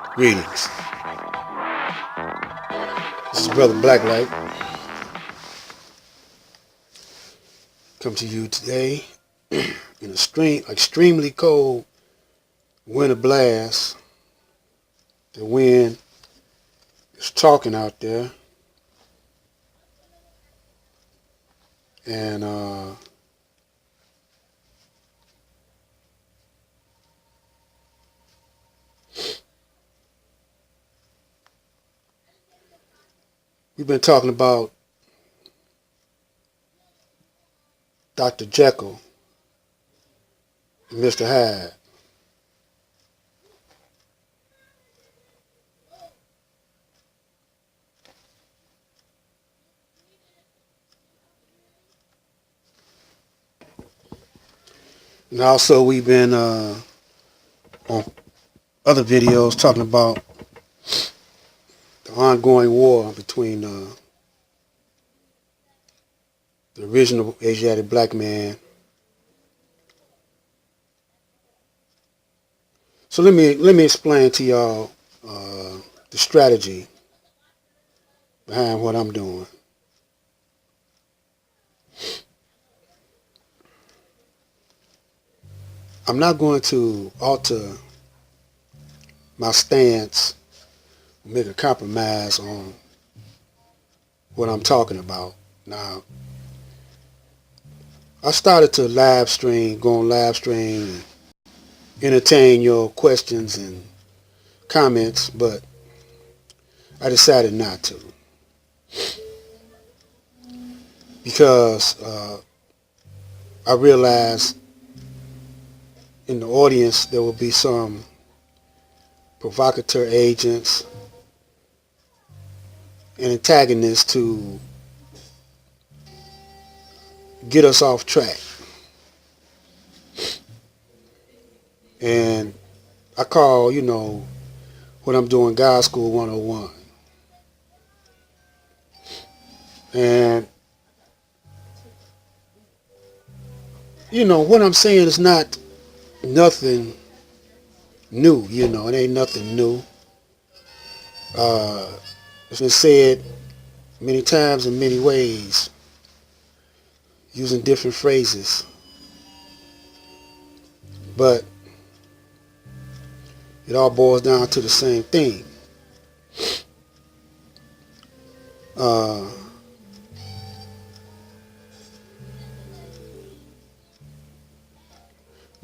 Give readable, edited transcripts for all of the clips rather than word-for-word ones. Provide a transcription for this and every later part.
Greetings. This is Brother Blacklight. Come to you today in a extremely cold winter blast. The wind is talking out there. And we've been talking about Dr. Jekyll and Mr. Hyde. And also we've been on other videos talking about the ongoing war between the original Asiatic black man. So let me explain to y'all the strategy behind what I'm doing. I'm not going to alter my stance, make a compromise on what I'm talking about. Now, I started to go on live stream and entertain your questions and comments, but I decided not to because I realized in the audience there will be some provocateur agents and antagonists to get us off track. And I call, what I'm doing God School 101. And, what I'm saying is not nothing new, it ain't nothing new. It's been said many times in many ways, using different phrases. But it all boils down to the same thing.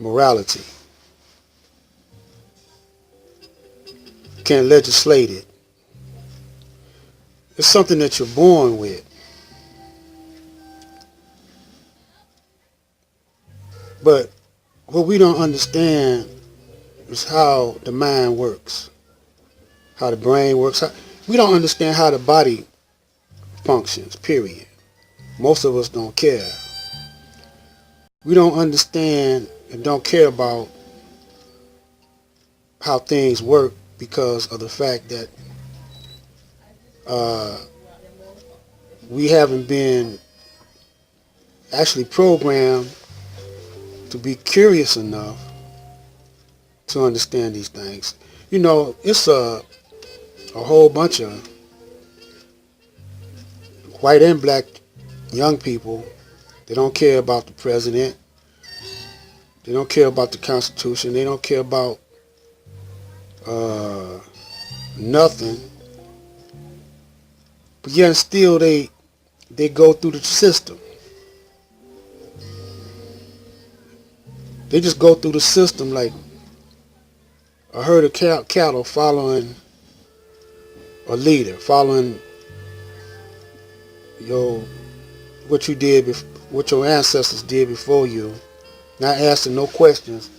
Morality. You can't legislate it. It's something that you're born with. But what we don't understand is how the mind works, how the brain works. We don't understand how the body functions, period. Most of us don't care. We don't understand and don't care about how things work because of the fact that we haven't been actually programmed to be curious enough to understand these things. It's a whole bunch of white and black young people. They don't care about the president. They don't care about the Constitution. They don't care about nothing. But yet still they go through the system. They just go through the system like a herd of cattle following a leader, following what your ancestors did before you, not asking no questions,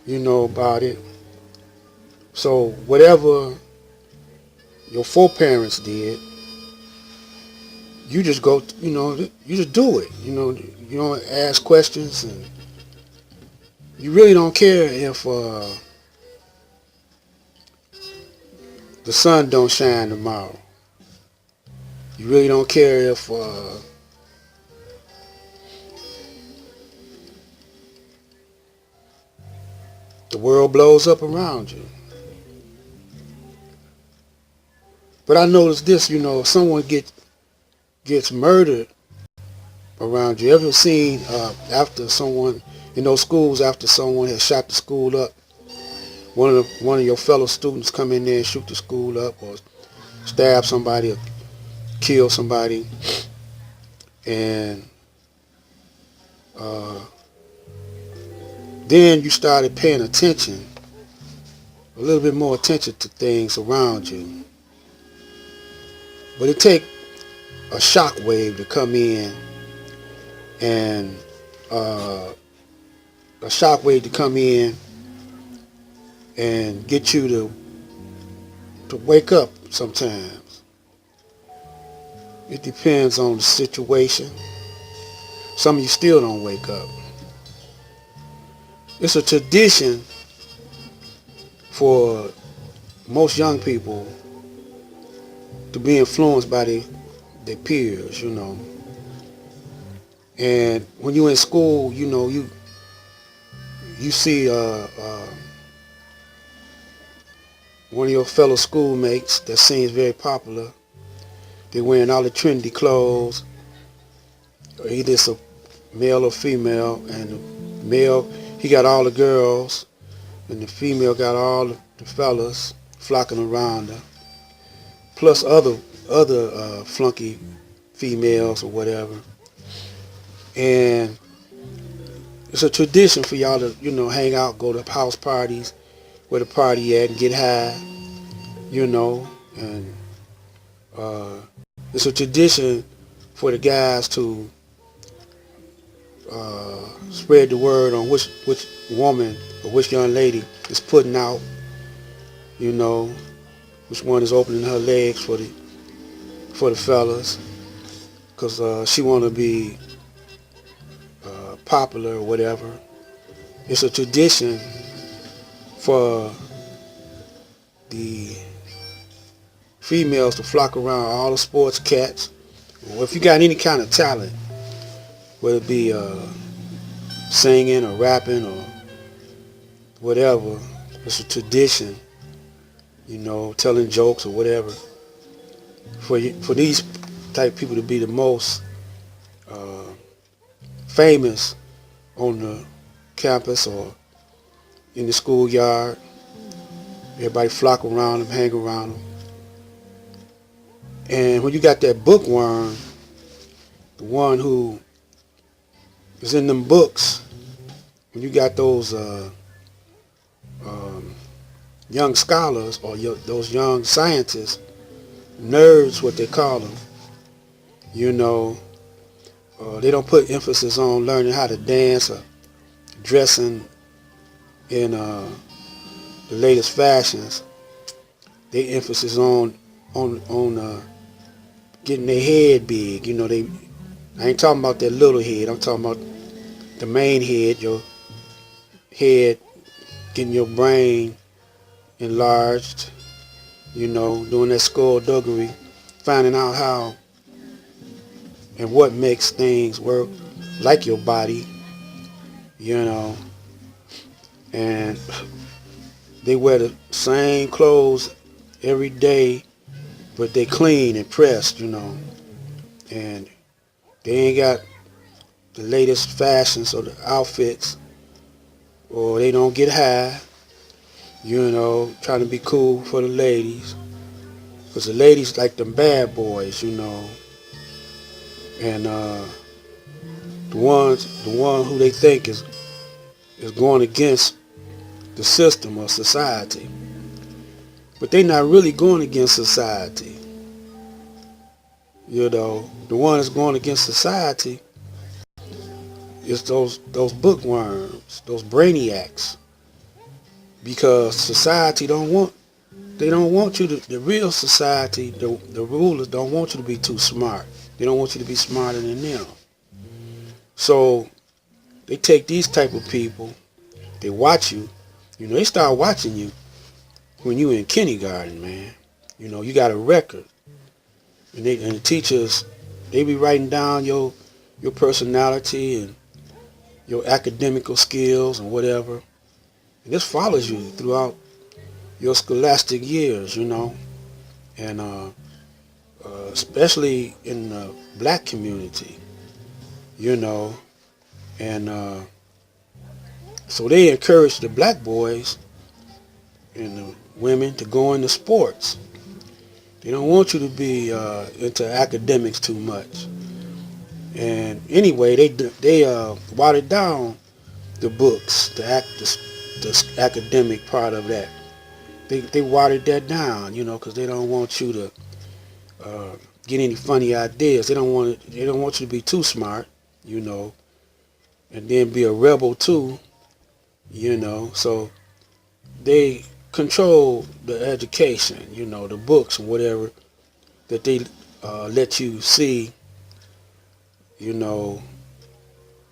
about it. So whatever your foreparents did, you just go, you just do it. You don't ask questions, and you really don't care if the sun don't shine tomorrow. You really don't care if the world blows up around you. But I noticed this, you know, if someone gets murdered around you, ever seen after someone in those schools, after someone has shot the school up, one of your fellow students come in there and shoot the school up, or stab somebody, or kill somebody, and uh, then you started paying attention, a little bit more attention to things around you. But it take a shock wave to come in, and a shock wave to come in and get you to wake up sometimes. It depends on the situation. Some of you still don't wake up. It's a tradition for most young people to be influenced by their peers, you know. And when you're in school, you know, you see one of your fellow schoolmates that seems very popular. They're wearing all the trendy clothes. Either it's a male or female, and the male, he got all the girls, and the female got all the fellas flocking around her, plus other flunky females or whatever. And it's a tradition for y'all to, you know, hang out, go to house parties where the party at and get high, you know. And it's a tradition for the guys to spread the word on which woman or which young lady is putting out, you know, which one is opening her legs for the fellas, because she want to be popular or whatever. It's a tradition for the females to flock around all the sports cats. Well, if you got any kind of talent, whether it be singing or rapping or whatever, it's a tradition, you know, telling jokes or whatever, for these type of people to be the most famous on the campus or in the schoolyard. Everybody flock around them, hang around them. And when you got that bookworm, the one who is in them books, when you got those young scholars or those young scientists, nerds, what they call them, you know, they don't put emphasis on learning how to dance or dressing in the latest fashions. They emphasis on getting their head big. You know, I ain't talking about that little head. I'm talking about the main head, your head, getting your brain enlarged, you know, doing that skullduggery, finding out how and what makes things work, like your body, you know. And they wear the same clothes every day, but they clean and pressed, you know. And they ain't got the latest fashions or the outfits, or they don't get high, you know, trying to be cool for the ladies. Because the ladies like them bad boys, you know. And the one who they think is going against the system or society. But they not really going against society. You know, the one that's going against society is those bookworms, those brainiacs. Because society don't want you to, the real society, the rulers don't want you to be too smart. They don't want you to be smarter than them. So they take these type of people, they watch you, you know, they start watching you when you in kindergarten, man. You know, you got a record. And the teachers, they be writing down your personality and your academical skills and whatever. And this follows you throughout your scholastic years, you know. and especially in the black community, you know, and so they encourage the black boys and the women to go into sports. They don't want you to be into academics too much. And anyway, they watered down the books, the academic part of that. They watered that down, you know, because they don't want you to get any funny ideas. They don't want you to be too smart, you know, and then be a rebel too, you know. So they control the education, you know, the books and whatever that they let you see, you know,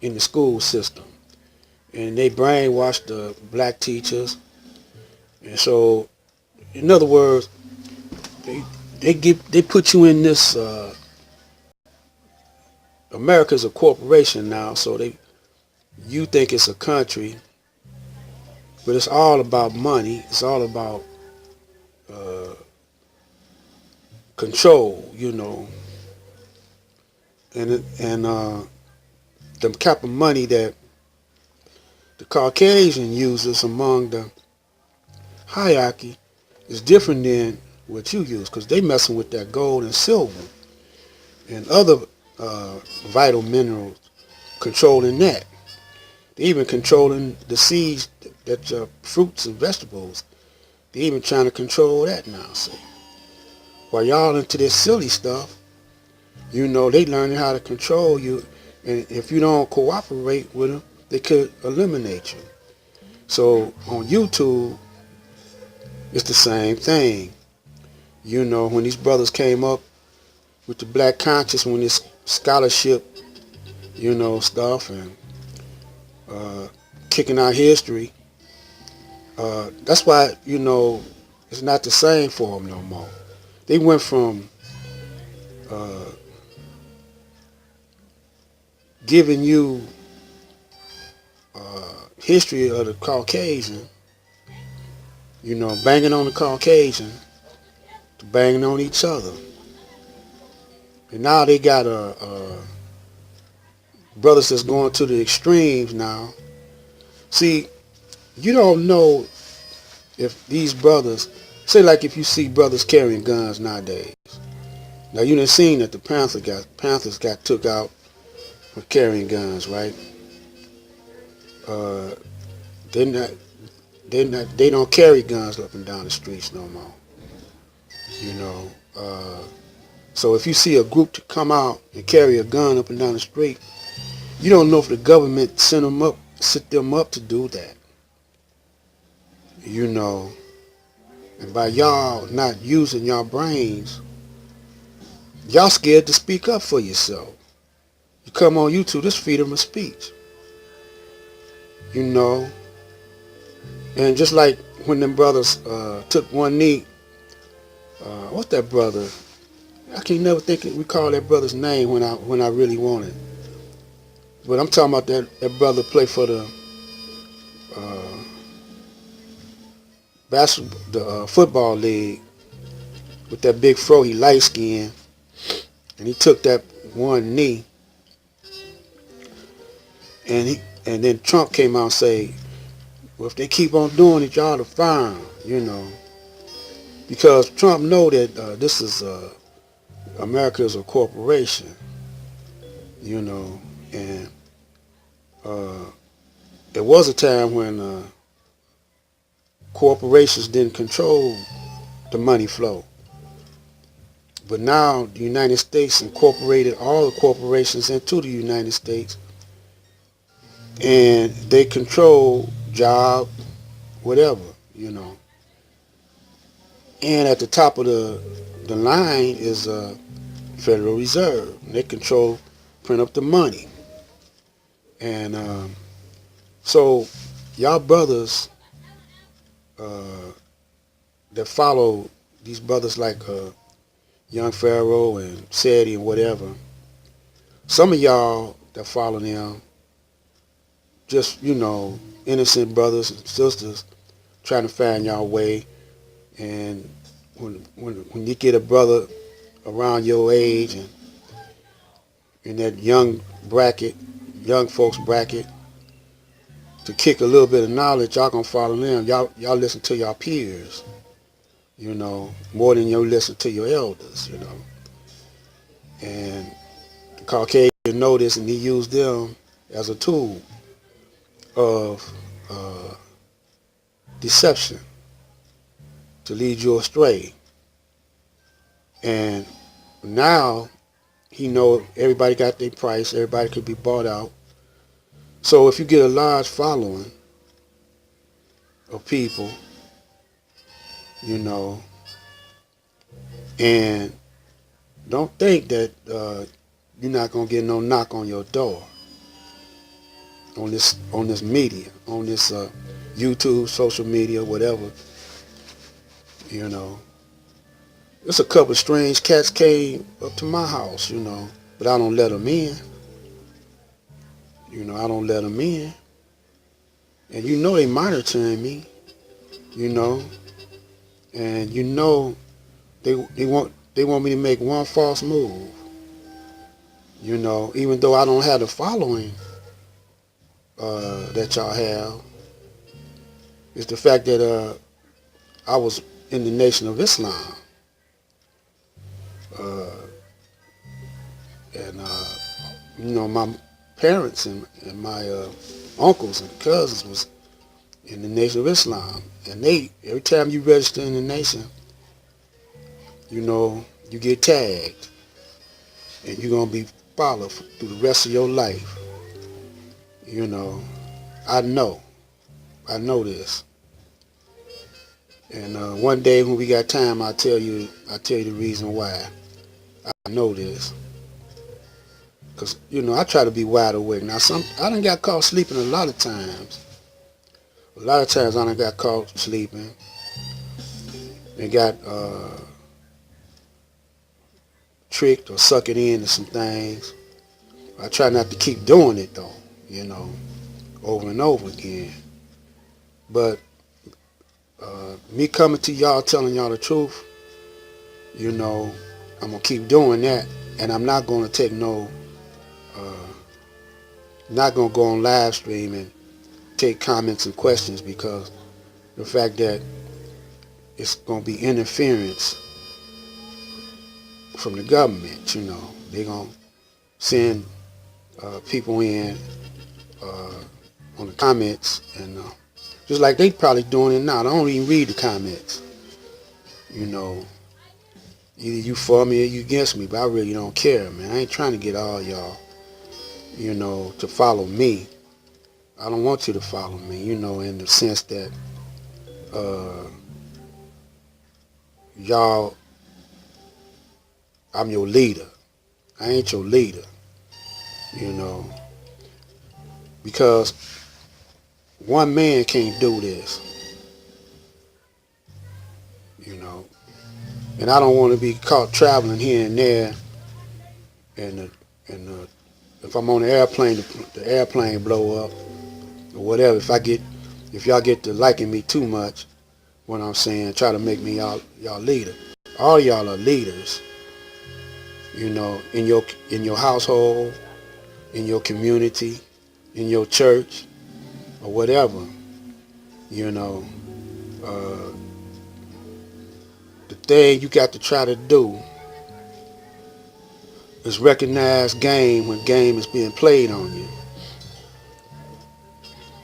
in the school system. And they brainwash the black teachers. And so, in other words, they put you in this. America's a corporation now, so you think it's a country, but it's all about money. It's all about control, you know, and the type of money that the Caucasian uses among the hierarchy is different than what you use, because they messing with that gold and silver and other vital minerals, controlling that. They even controlling the seeds that fruits and vegetables. They even trying to control that now. See, while y'all into this silly stuff, you know, they learning how to control you, and if you don't cooperate with them, they could eliminate you. So on YouTube, it's the same thing. You know, when these brothers came up with the black conscious, when this scholarship, you know, stuff, and kicking out history, that's why, you know, it's not the same for them no more. They went from giving you history of the Caucasian, you know, banging on the Caucasian, to banging on each other. And now they got brothers that's going to the extremes now. See, you don't know if these brothers, say like if you see brothers carrying guns nowadays. Now you done seen that the Panthers got took out for carrying guns, right? They don't carry guns up and down the streets no more. You know. So if you see a group to come out and carry a gun up and down the street, you don't know if the government set them up to do that. You know. And by y'all not using y'all brains, y'all scared to speak up for yourself. You come on YouTube, this freedom of speech. You know. And just like when them brothers took one knee, what's that brother? I can never recall that brother's name when I really want it. But I'm talking about that brother play for the football league with that big fro. He light skinned, and he took that one knee, and then Trump came out and say, well, if they keep on doing it, y'all to fire 'em, you know, because Trump know that this is America is a corporation, you know, and there was a time when corporations didn't control the money flow. But now the United States incorporated all the corporations into the United States, and they control job, whatever, you know. And at the top of the line is Federal Reserve. They print up the money. And so y'all brothers that follow these brothers like Young Pharaoh and Seti and whatever, some of y'all that follow them, just, you know, innocent brothers and sisters trying to find y'all way, and when you get a brother around your age and in that young folks bracket, to kick a little bit of knowledge, y'all gonna follow them. Y'all listen to y'all peers, more than you listen to your elders, And the Caucasian know this, and he used them as a tool of deception to lead you astray. And now he know everybody got their price, everybody could be bought out. So if you get a large following of people, and don't think that you're not gonna get no knock on your door on this media, on this YouTube, social media, whatever. There's a couple of strange cats came up to my house, but I don't let them in. I don't let them in. And they monitoring me, and they want me to make one false move. Even though I don't have the following that y'all have, it's the fact that I was in the Nation of Islam. My parents and my uncles and cousins was in the Nation of Islam, and every time you register in the nation, you get tagged, and you're gonna be followed through the rest of your life. I know this, and one day when we got time, I'll tell you the reason why I know this. Because, I try to be wide awake. Now, I done got caught sleeping a lot of times. A lot of times I done got caught sleeping and got tricked or sucked into some things. I try not to keep doing it, though, over and over again. But me coming to y'all, telling y'all the truth, I'm going to keep doing that. And I'm not going to take not going to go on live stream and take comments and questions, because the fact that it's going to be interference from the government. They're going to send people in on the comments, and just like they probably doing it now. I don't even read the comments. Either you for me or you against me, but I really don't care, man. I ain't trying to get all y'all, to follow me. I don't want you to follow me, in the sense that y'all, I'm your leader. I ain't your leader, because one man can't do this, and I don't want to be caught traveling here and there, and if I'm on the airplane, the airplane blow up or whatever. If y'all get to liking me too much, what I'm saying, try to make me y'all leader. All y'all are leaders, in your household, in your community, in your church, or whatever. The thing you got to try to do is recognize game when game is being played on you.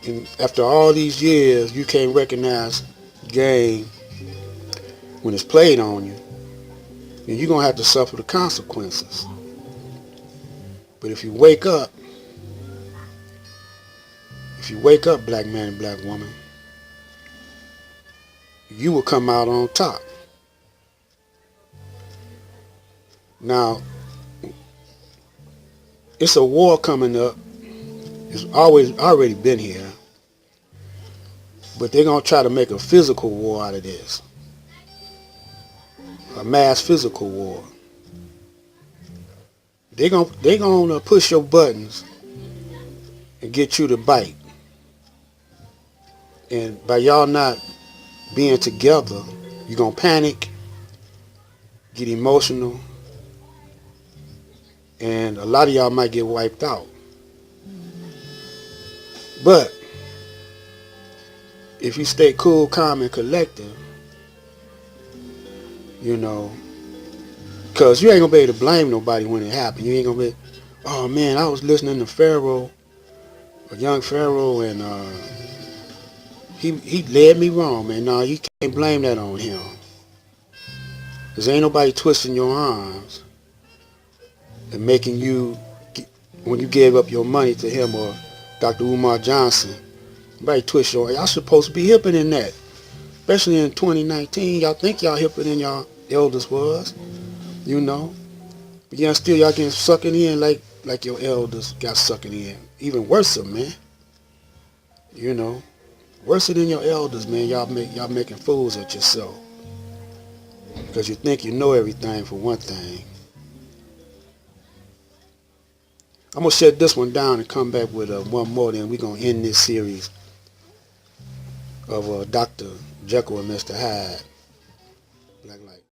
And after all these years, you can't recognize game when it's played on you, then you're going to have to suffer the consequences. But if you wake up, black man and black woman, you will come out on top. Now, it's a war coming up. It's already been here. But they're going to try to make a physical war out of this. A mass physical war. They're going to push your buttons and get you to bite. And by y'all not being together, you're going to panic get emotional, and a lot of y'all might get wiped out. But if you stay cool, calm, and collected, you know, because you ain't going to be able to blame nobody when it happened. You ain't going to be, oh man, I was listening to Pharaoh, a young Pharaoh, and he led me wrong, man. No, you can't blame that on him. Because ain't nobody twisting your arms and making you, when you gave up your money to him or Dr. Umar Johnson, nobody twist your arm. Y'all supposed to be hipper than that. Especially in 2019, y'all think y'all hipper than y'all elders was, you know. But yeah, still y'all getting sucking in like your elders got sucking in. Even worse, man. You know. Worse than your elders, man. Y'all making fools at yourself. Because you think you know everything for one thing. I'm going to shut this one down and come back with one more, then we're going to end this series of Dr. Jekyll and Mr. Hyde. Black Light.